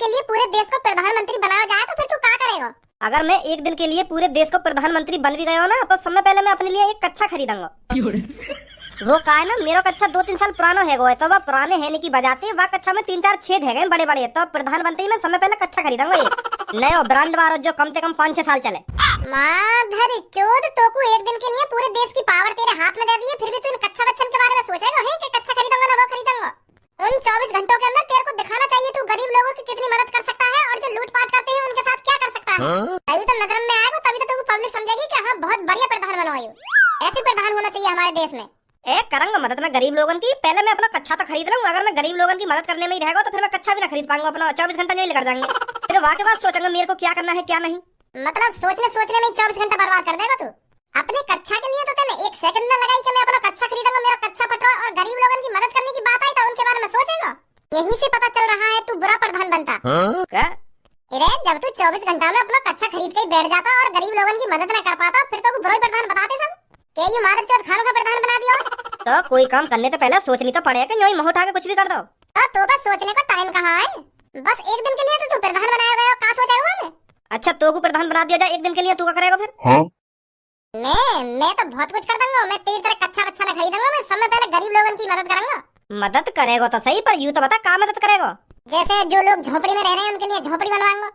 के लिए पूरे देश को प्रधानमंत्री बनाया जाए तो फिर तू क्या करेगा? अगर मैं एक दिन के लिए पूरे देश को प्रधानमंत्री बन भी गया हो ना, तो सबसे पहले मैं अपने लिए एक कच्चा खरीदूंगा। वो का है ना, मेरा कच्चा 2-3 साल पुराना है गो है, तो वह पुराने है की बजाते वह कच्चा में 3-4 छेद है बड़े बड़े, तो प्रधानमंत्री में समय पहले कच्चा खरीदूंगा ये नया ब्रांड वाला जो कम से कम 5-6 साल चले। माधर चोद, तो को एक दिन के लिए पूरे देश की पावर तेरे हाथ में दे दी है, फिर भी तू इन कच्चा बच्चन के बारे में सोचेगा है कि कच्चा खरीदूंगा ना वो खरीदूंगा? उन 24 घंटों के अंदर तेरे को दिखाना चाहिए तू गरीब लोगों की कितनी मदद कर सकता है और जो लूटपाट करते हैं उनके साथ क्या कर सकता है। तभी तो नजर में आएगा, तभी तो तू पब्लिक समझेगी कि हाँ बहुत बढ़िया प्रधान बनवाई हो। ऐसे प्रधान होना चाहिए हमारे देश में। करूंगा मदद मैं गरीब लोगों की। पहले मैं अपना कच्चा तो खरीद लूंगा, अगर मैं गरीब लोगों की मदद करने में ही रहेगा तो फिर मैं कच्चा भी ना खरीद पाऊंगा, अपना 24 घंटा नहीं लेकर जाएंगे। फिर वहाँ के बाद सोचूंगा मेरे को क्या करना है क्या नहीं। मतलब सोचने में 24 घंटा बर्बाद कर देगा तू अपने कच्चा के लिए? तो तेने एक सेकंड न लगाई कि मैं अपना कच्चा खरीदूंगा, मेरा कच्चा पटवा और गरीब लोगों की मदद करने की बात आई तो उनके बारे में सोचेगा। यहीं से पता चल रहा है तू बुरा प्रधान बनता। क्या? अरे जब तू 24 घंटा में अपना कच्चा खरीद के बैठ जाता और गरीब लोगों की मदद न कर पाता, फिर तो बुरा प्रधान बताते सब के ये मादर चौथ खानों का प्रधान बना दिया। तो कोई काम करने से पहले सोचनी तो पड़ेगा कि यूं मुंह उठा के कुछ भी कर दो। तो बस सोचने का टाइम कहाँ है? बस एक दिन के लिए तो तू प्रधान बनाया गया, क्या सोचेगा मैं? अच्छा तो को प्रधान बना दिया जाए एक दिन के लिए, तू क्या करेगा फिर? मैं तो बहुत कुछ कर दूंगा। मैं तेरी तरह कच्चा बच्चा न खरीदूंगा, मैं समय पहले गरीब लोगों की मदद करूंगा। मदद करेगा तो सही, पर यूं तो बता क्या मदद करेगा? जैसे जो लोग झोपड़ी में रह रहे हैं उनके लिए झोपड़ी बनवाऊंगा।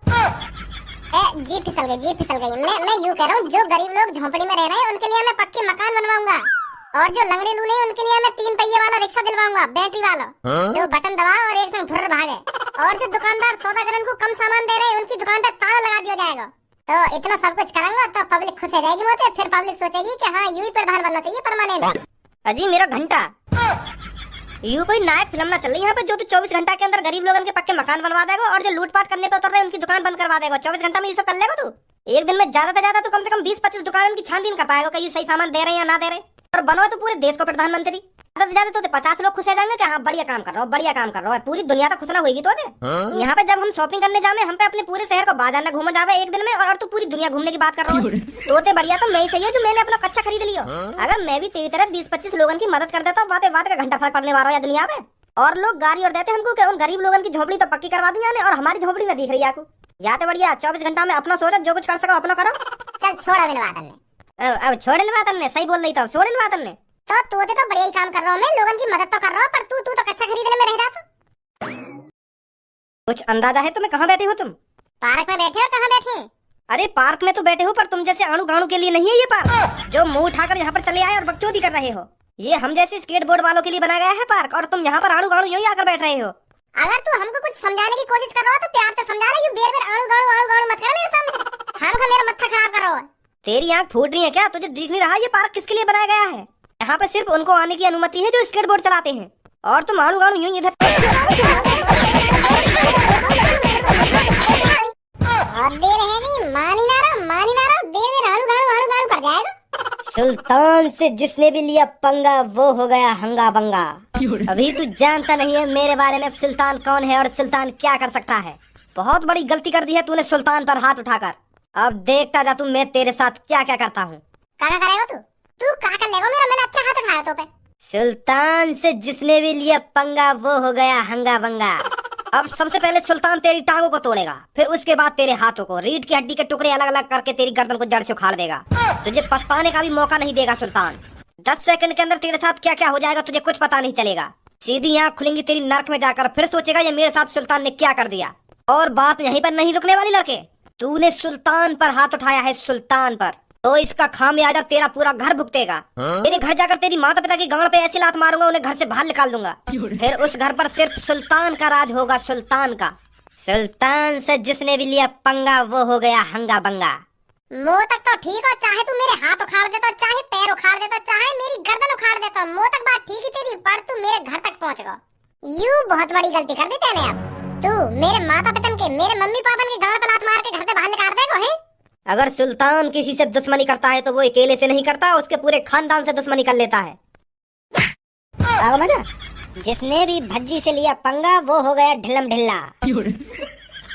जी फिसल गई। मैं यूं कह रहा हूँ जो गरीब लोग झोपड़ी में रह रहे हैं उनके लिए मैं पक्के मकान बनवाऊंगा, और जो लंगड़े लूले हैं उनके लिए मैं 3 पहिए वाला रिक्शा दिलवाऊंगा, बैटरी वाला, जो बटन दबाओ और एक संग फुर्र भागे। और जो दुकानदार सौदागरन को कम सामान दे रहे हैं उनकी दुकान पर ताला लगा दिया जाएगा। तो इतना सब कुछ करूंगा तो पब्लिक खुश हो जाएगी मोते, फिर पब्लिक सोचेगी कि हाँ यूं ही प्रधान बनना चाहिए परमानेंट। अजी मेरा घंटा यूं कोई नायक फिल्म ना चल रही यहाँ पे, जो तू 24 घंटा के अंदर गरीब लोगों के पक्के मकान बनवा देगा और जो लूटपाट करने पे उतर रहे हैं उनकी दुकान बंद करवा देगा। 24 घंटा में ये सब कर लेगा तू? एक दिन में ज्यादा से ज्यादा तो कम से कम 20-25 दुकान की छानबीन कर पाएगा कि ये सही सामान दे रहे हैं या ना दे रहे। और बनो तो पूरे देश को प्रधानमंत्री। ज्यादा तो 50 लोग खुश हो जाएंगे कि हाँ बढ़िया काम कर रहा हो, पूरी दुनिया तो खुश ना होगी। तो यहाँ पे जब हम शॉपिंग करने जावे, हम पे अपने पूरे शहर को बाजार में घूम जावे एक दिन में, और तू पूरी दुनिया घूमने की बात कर रहा हो। तो बढ़िया तो मैं ही सही हूँ जो मैंने अपना कच्चा खरीद लिया। अगर मैं भी तेरी तरह 20-25 लोगों की मदद कर देता हूँ, बात का घंटा फर्क पड़ने वाला है दुनिया में। और लोग गाली और देते हमको कि उन गरीब लोगों की झोपड़ी तो पक्की करवा दी जाने और हमारी झोपड़ी न दिख रही आपको। या तो बढ़िया 24 घंटा में अपना सोचो, जो कुछ कर सको अपना करो। चल छोड़ा विनवादन ने। अब छोड़े निवातन ने सही बोल रही था, छोड़े निवातन ने। तो बढ़िया ही काम कर रहा हूँ मैं, लोगों की मदद तो कर रहा हूँ, पर तू तो कच्चा खरीदने में रह जाता। कुछ अंदाजा है तुम्हें कहाँ बैठे हो तुम? पार्क में बैठे हो? कहाँ बैठे? अरे पार्क में तो बैठे हो, पर तुम जैसे आणु गाणु के लिए नहीं है ये पार्क, जो मुंह उठाकर यहाँ पर चले आए और बकचोदी कर रहे हो। ये हम जैसे स्केट बोर्ड वालों के लिए बनाया गया है पार्क, और तुम यहाँ पर आणु गाणु यूं ही आकर बैठ रहे हो। अगर तू हमको कुछ समझाने की कोशिश कर रहा हो तो प्यार से समझा रहा है, बेर आणु गाणु मत कर मेरे सामने। हम का मेरा मत्था खराब कर रहा है। तेरी आंख फूट रही है क्या? तुझे दिख नहीं रहा ये पार्क किसके लिए बनाया गया है? यहाँ पर सिर्फ उनको आने की अनुमति है जो स्केट बोर्ड चलाते हैं, और तुम आणु गाणु यूं इधर। देर है नहीं, मानी ना रहा, देर आणु गाणु कर जाएगा। सुल्तान से जिसने भी लिया पंगा वो हो गया हंगा बंगा। अभी तू जानता नहीं है मेरे बारे में सुल्तान कौन है और सुल्तान क्या कर सकता है। बहुत बड़ी गलती कर दी है तूने सुल्तान पर हाथ उठाकर। अब देखता जा तू मैं तेरे साथ क्या क्या करता हूँ। क्या करेगा तू क्या कर लेगा? मैंने अच्छा हाथ उठाया तो पे। सुल्तान से जिसने भी लिया पंगा वो हो गया हंगा बंगा। अब सबसे पहले सुल्तान तेरी टांगों को तोड़ेगा, फिर उसके बाद तेरे हाथों को, रीढ़ की हड्डी के टुकड़े अलग अलग करके तेरी गर्दन को जड़ से उखाड़ देगा। तुझे पछताने का भी मौका नहीं देगा सुल्तान। 10 सेकंड के अंदर तेरे साथ क्या क्या हो जाएगा तुझे कुछ पता नहीं चलेगा। सीधी आंख खुलेंगी तेरी नर्क में जाकर, फिर सोचेगा ये मेरे साथ सुल्तान ने क्या कर दिया। और बात यहीं पर नहीं रुकने वाली लड़के, तूने सुल्तान पर हाथ उठाया है, सुल्तान पर, तो इसका खामियाजा तेरा पूरा घर भुगतेगा। मेरे घर जाकर तेरी माता पिता की गांड पे ऐसी लात मारूंगा उन्हें घर से बाहर निकाल दूंगा। फिर उस घर पर सिर्फ सुल्तान का राज होगा, सुल्तान का। सुल्तान से जिसने भी लिया पंगा वो हो गया हंगा बंगा। मुंह तक तो ठीक हो, चाहे तू मेरे हाथ उखाड़ देता, चाहे पैर उखाड़ देता, चाहे मेरी गर्दन उखाड़ देता, मुंह तक बात ठीक ही तेरी, पर तू मेरे घर तक पहुंच गया। यूं बहुत बड़ी गलती कर दी तूने। अब तू मेरे माता पिता के, मेरे मम्मी पापा के गांड पे लात मार के घर से बाहर निकाल देगा है। अगर सुल्तान किसी से दुश्मनी करता है तो वो अकेले से नहीं करता, उसके पूरे खानदान से दुश्मनी कर लेता है। मजा जिसने भी भज्जी से लिया पंगा वो हो गया ढिल्लम ढिल्ला। यू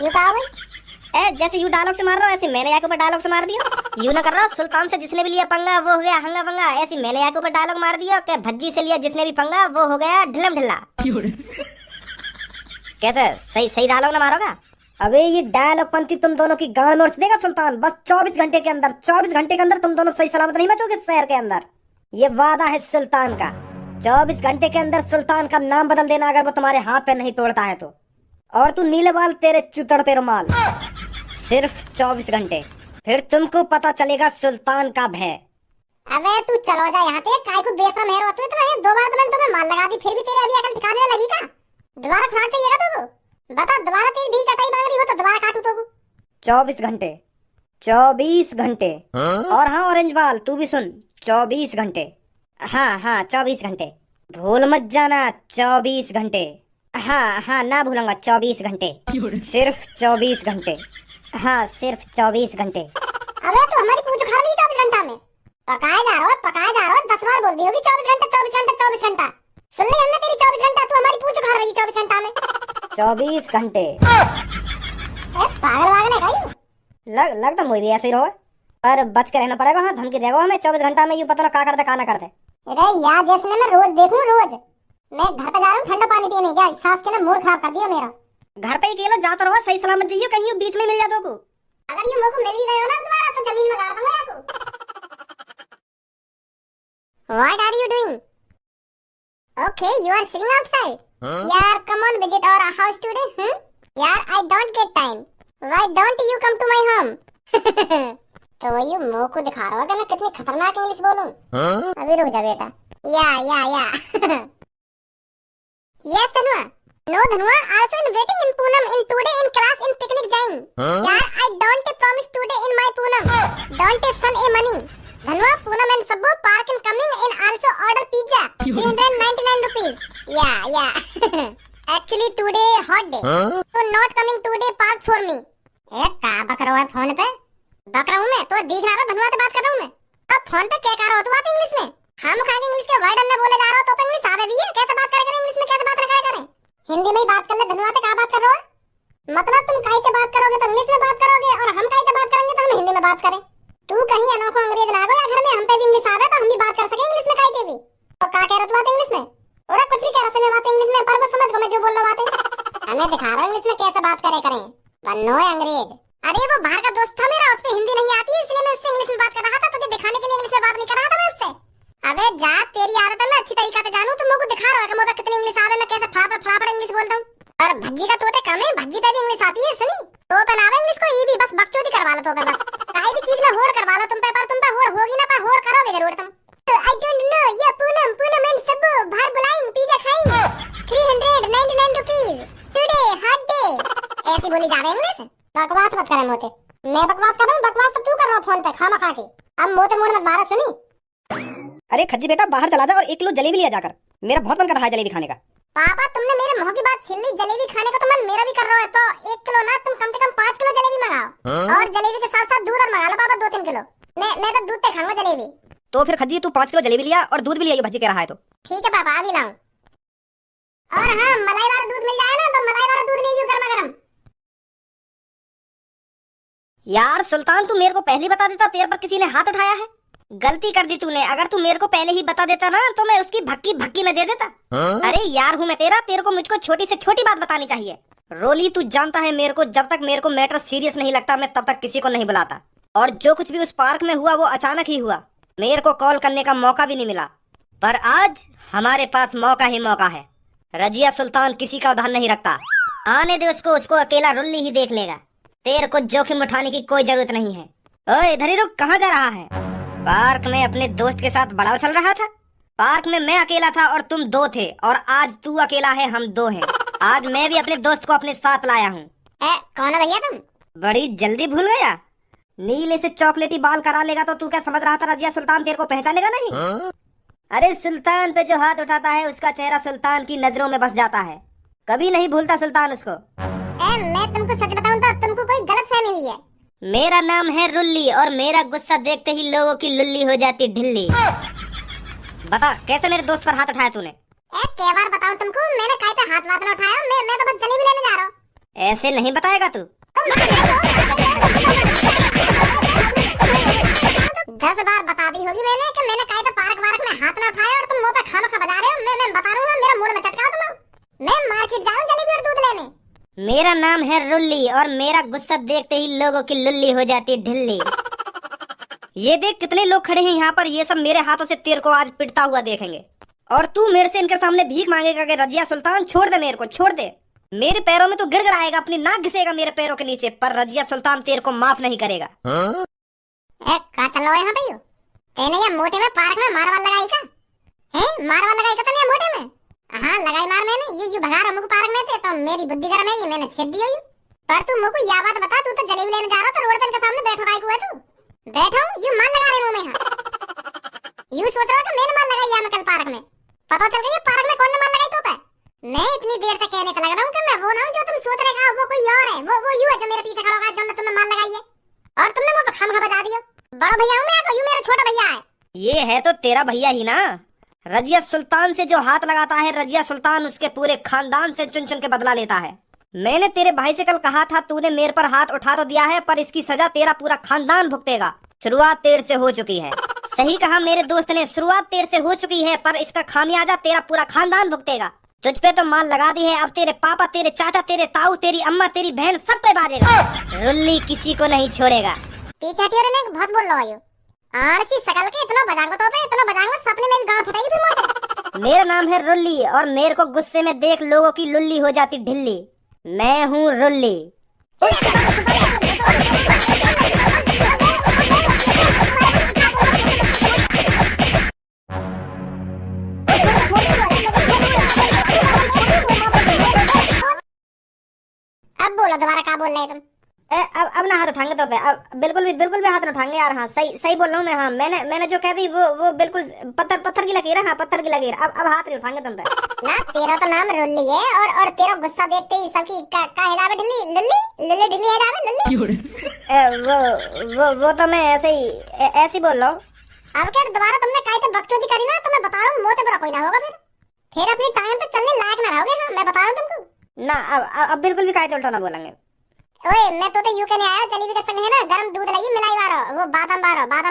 कहा भाई? जैसे यू डायलॉग से मार रहा हो ऐसे मैंने यहाँ ऊपर डायलॉग से मार दिया। यू ना कर रहा सुल्तान से जिसने भी लिया पंगा वो हो गया हंगा बंगा, ऐसे मैंने यहाँ ऊपर डायलॉग मार दिया कि भज्जी से लिया जिसने भी पंगा वो हो गया ढिल्लम ढिल्ला। कैसे सही डायलॉग ना मारोगा? अबे ये डायलॉग पंथी तुम दोनों की गांड में उड़ देगा सुल्तान। बस 24 घंटे के अंदर, 24 घंटे के अंदर तुम दोनों सही सलामत नहीं बचोगे इस शहर के अंदर। ये वादा है सुल्तान का। 24 घंटे के अंदर सुल्तान का नाम बदल देना अगर वो तुम्हारे हाथ पे नहीं तोड़ता है तो। और तू नीले बाल तेरे चुतड़ पे रुमाल। सिर्फ 24 घंटे, फिर तुमको पता चलेगा सुल्तान का भय। अबे तू चलो जा यहाँ से, काय को बेशरम हेरो तू इतना है। 2 बार तो मैंने तुम्हें मार लगा दी, फिर भी तेरे अभी अकल ठिकाने लगी का? दोबारा खुराक चाहिएगा तुमको? बता, दोबारा तेरी धी कटाई मांग रही हो तो दोबारा काटू तो? 24 घंटे, 24 घंटे। और हाँ ऑरेंज बाल तू भी सुन, 24 घंटे। हाँ 24 घंटे, भूल मत जाना 24 घंटे। हाँ ना भूलूंगा 24 घंटे, सिर्फ 24 घंटे। हाँ सिर्फ 24 घंटे। अबे तू हमारी पूछ उखाड़ ली 24 घंटा में। पकाया जा रहा हो 10 बार बोल दी होगी 24 घंटा 24 घंटा 24 घंटा। सुन ली हमने तेरी 24 घंटा, तू हमारी पूछ उखाड़ रही 24 घंटा में। 24 घंटे। पागल है भाई। लगता मुझे भी ऐसे ही रहो, पर बच के रहना पड़ेगा। हाँ धमकी देगा हमें 24 घंटा में, यूं पता ना क्या करते क्या ना करते। अरे यार जैसे मैं रोज देखूं, रोज मैं घर पे जा रहा हूँ ठंडा पानी पीने, क्या सास के ना मूड खराब कर दिया मेरा। घर पे ही अकेला जाता रहो, सही सलामत जाइयो, कहीं यूं बीच में मिल जाते को। अगर ये मौका मिल भी गया हो ना दोबारा तो जमीन में गाड़ दूंगा आपको। What are you doing? Okay, you are sitting outside. यार come on visit our house today. यार I don't get time. Why don't you come to my home? तो ये मुंह को दिखा रहा होगा मैं कितनी खतरनाक इंग्लिश बोलूं। अभी रुक जा बेटा। या Yes Dhanua. No Dhanua, also in waiting in Poonam in today in class in picnic जाएं। यार I don't promise today in my Poonam. Don't send a money. Dhanua Poonam and Sabbo park in coming in also order pizza 399 rupees. Yeah. Actually today hot day. So not coming today park for me. का बक रहा है phone पे? बक रहा हूँ मैं तो दिख रहा है धनुआ से बात कर रहा हूँ मैं। अब फोन पे क्या कर रहा हो तू बात इंग्लिश में? खाम खा के इंग्लिश के वर्ड अंदर बोले जा रहा हो तो इंग्लिश आवे भी है? कैसे बात करें इंग्लिश में, कैसे बात रखा करें? हिंदी में ही बात कर ले धनुआ से, क्या बात कर रहे हो? मतलब तुम काहे से बात करोगे तो इंग्लिश में बात करोगे और हम काहे से बात करेंगे तो हम हिंदी में बात करें। तू कहीं अनोखा अंग्रेज ना हो या घर में हम पे भी इंग्लिश आवे तो हम भी बात कर सके इंग्लिश में काहे के भी। तो क्या कह रहा तू बात इंग्लिश में? और कुछ भी कह रहा बात इंग्लिश में, पर वो समझ को मैं जो बोल रहा बातें हमें दिखा रहा हूं इंग्लिश में कैसे बात करें बनो है अंग्रेज। अरे वो बाहर का दोस्त था मेरा, उसमें हिंदी नहीं आती इसलिए मैं उससे इंग्लिश में बात कर रहा था, तुझे दिखाने के लिए इंग्लिश में बात नहीं कर रहा था मैं उससे। अबे जा, तेरी आदत है मैं अच्छी तरीके से जानूं, तुम मुझको दिखा रहा है कि मुझे कितनी इंग्लिश आवे, मैं कैसे फाफड़ इंग्लिश बोलता हूं। और भज्जी का तोते कम है, भज्जी पे भी इंग्लिश आती है सुनी। तो पहनावे इंग्लिश को ये भी बस बकचोदी करवा लो तो पे बस। काई भी चीज में होड़ करवा लो तुम पे, पर तुम पे होड़ होगी ना, पर होड़ करोगे जरूर तुम। आई डोंट नो ये पूनम एंड सबो बाहर बुलाएं पिज्जा खाएं 399 रुपीस टुडे हॉट डे। ऐसी बोली जा रही इंग्लिश। बकवास मत करे मोते। मैं बकवास कर रहा हूं, बकवास तो तू कर रहा है फोन पे खामा खा के। अब मोते मुंह मत मारा सुनी। अरे खज्जी बेटा बाहर चला जा और 1 किलो जलेबी लिया जाकर, मेरा बहुत मन कर रहा है जलेबी खाने का। पापा तुमने मेरे मुंह की बात छीन ली, जलेबी खाने का तो मन मेरा भी कर रहा है, तो 1 किलो ना तुम कम से कम 5 किलो जलेबी मंगाओ। और जलेबी के साथ साथ दूध और मंगा लो पापा 2-3 किलो। मैं तो दूध पे खाऊंगा जलेबी। तो फिर खज्जी तू 5 किलो जलेबी लिया और दूध भी लिया, भज्जी कह रहा है तो। ठीक है पापा अभी लाऊं। और हाँ मलाई वाला दूध मिल जाए ना तो मलाई वाला दूध लीजिए गर्मा गर्म। यार सुल्तान तू मेरे को पहले बता देता, तेरे पर किसी ने हाथ उठाया है। गलती कर दी तूने, अगर तू मेरे को पहले ही बता देता ना तो मैं उसकी भक्की में दे देता। अरे यार हूँ मैं तेरा, तेरे को मुझको छोटी से छोटी बात बतानी चाहिए। रोली तू जानता है मेरे को, जब तक मेरे को मैटर सीरियस नहीं लगता मैं तब तक किसी को नहीं बुलाता। और जो कुछ भी उस पार्क में हुआ वो अचानक ही हुआ, मेरे को कॉल करने का मौका भी नहीं मिला। पर आज हमारे पास मौका ही मौका है। रजिया सुल्तान किसी का उधार नहीं रखता, आने दे उसको अकेला रुल्ली ही देख लेगा। तेरे को जोखिम उठाने की कोई जरूरत नहीं है। ओए इधर ही रुक, कहाँ जा रहा है? पार्क में अपने दोस्त के साथ बड़ा उछल रहा था। पार्क में मैं अकेला था और तुम 2 थे, और आज तू अकेला है हम 2 हैं। आज मैं भी अपने दोस्त को अपने साथ लाया हूँ। कौन है भैया तुम? बड़ी जल्दी भूल गया? नीले से चॉकलेटी बाल करा लेगा तो तू क्या समझ रहा था रजिया सुल्तान तेरे को पहचानेगा नहीं? अरे सुल्तान पे जो हाथ उठाता है उसका चेहरा सुल्तान की नजरों में बस जाता है, कभी नहीं भूलता सुल्तान उसको। मैं तुमको सच बताऊं तो तुमको कोई गलतफहमी हुई है। मेरा नाम है रुल्ली और मेरा गुस्सा देखते ही लोगों की लुल्ली हो जाती ढिल्ली। बता कैसे मेरे दोस्त पर हाथ उठाया तूने? क्या बार बताऊं तुमको, मैंने काहे पे हाथ वाथ न उठाया, मैं तो बस जलेबी लेने जा रहा हूं। ऐसे नहीं बताएगा तू। 10 बार बता दी होगी मैंने कि मैंने काहे पे पार्क वार्क में हाथ न उठाया और तुम मुंह पे खामा खा बजा रहे हो। मैं बता रहा हूं, मेरा मूड में चटका तुम। मैं मार्केट जा रहा हूं जलेबी और दूध लेने। मेरा नाम है रुल्ली और मेरा गुस्सा देखते ही लोगों की लुल्ली हो जाती ढिल्ली। ये देख कितने लोग खड़े हैं यहाँ पर, ये सब मेरे हाथों से तेरे को आज पिटता हुआ देखेंगे। और तू मेरे से इनके सामने भीख मांगेगा कि रजिया सुल्तान छोड़ दे, मेरे को छोड़ दे। मेरे पैरों में तू गिड़गिड़ आएगा, अपनी नाक घिसेगा मेरे पैरों के नीचे, पर रजिया सुल्तान तेरे को माफ नहीं करेगा। कहाँ चल रहा है यहाँ पे यू? तेने ये मोटे में पार्क में मारवाल लगाई का? हैं मारवाल लगाई का तने मोटे में? हाँ लगाई मार मैंने। यू भगा रहा मुझको पार्क में थे तो मेरी बुद्धि गरम है, मैंने छेद दिया यू। पर तू मुझको यह बात बता, तू तो जलेबी लेने जा रहा था रोड पे इनके सामने बैठो काहे को है तू? बैठो यू मार लगा रहे मुंह में। यू सोच रहा था मैंने मार लगाई यहाँ में कल पार्क में? पता चल गया पार्क में कौन ने मार लगाई तो पे? मैं इतनी देर तक कहने का लग रहा हूँ कि मैं वो ना हूँ जो तुम सोच रहे हो, वो कोई और है। वो यू है जो मेरे पीछे खड़ा होगा, जो तुमने मार लगाई है और तुमने मुझे खम बता दिया। बड़ा भैया हूँ मैं, यू मेरा छोटा भैया है। ये है तो तेरा भैया ही ना। रजिया सुल्तान से जो हाथ लगाता है, रजिया सुल्तान उसके पूरे खानदान से चुन चुन के बदला लेता है। मैंने तेरे भाई से कल कहा था, तूने मेरे पर हाथ उठा तो दिया है, पर इसकी सजा तेरा पूरा खानदान भुगतेगा। शुरुआत तेरे से हो चुकी है। सही कहा मेरे दोस्त ने, शुरुआत तेरे से हो चुकी है, पर इसका खामियाजा तेरा पूरा खानदान भुगतेगा। तुझ पे तो मार लगा दी है, अब तेरे पापा, तेरे चाचा, तेरे ताऊ, तेरी अम्मा, तेरी बहन सब पे बाजेगा। रुल्ली किसी को नहीं छोड़ेगा। पीछे हटियो रे, बहुत बोल रहा है। आरसी सकल के इतना बजांगो तो पे, इतना बजांगो सपने में भी गांव फटाई फिर मोटे। मेरा नाम है रुल्ली और मेरे को गुस्से में देख लोगों की लुल्ली हो जाती ढिल्ली। मैं हूँ रुल्ली। अब बोलो दोबारा क्या बोल रहे तुम? अब ना हाथ उठाएंगे तो पे, अब बिल्कुल भी हाथ उठाएंगे यार। हाँ सही बोल रहा हूँ मैं। हाँ मैंने जो कह दी वो बिल्कुल पत्थर की लकीर है। हाँ पत्थर की लकीर। अब हाथ नहीं उठाएंगे तुम पे। ना तेरा तो नाम रुल्ली है और तेरा गुस्सा देखते ही सबकी का हिलावे ढिल्ली लुल्ली लुल्ली ढिल्ली हिलावे लुल्ली। वो तो मैं ऐसे ही बोल रहा हूँ। अब क्या दोबारा तुमने काहे तो बकचोदी करी ना, तो मैं बता रहा हूँ मोते बुरा कोई ना होगा फिर अपनी टाइम पे चलने लायक ना रहोगे। हाँ मैं बता रहा हूँ तुमको ना। अब बिल्कुल भी काहे तो उल्टा ना बोलेंगे। ओए मैं तो यू कहने आया, जलेबी के संग है ना गरम दूध लाई मिलाई बारो, वो बादाम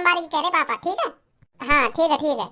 बारी कह रहे पापा। ठीक है हाँ ठीक है।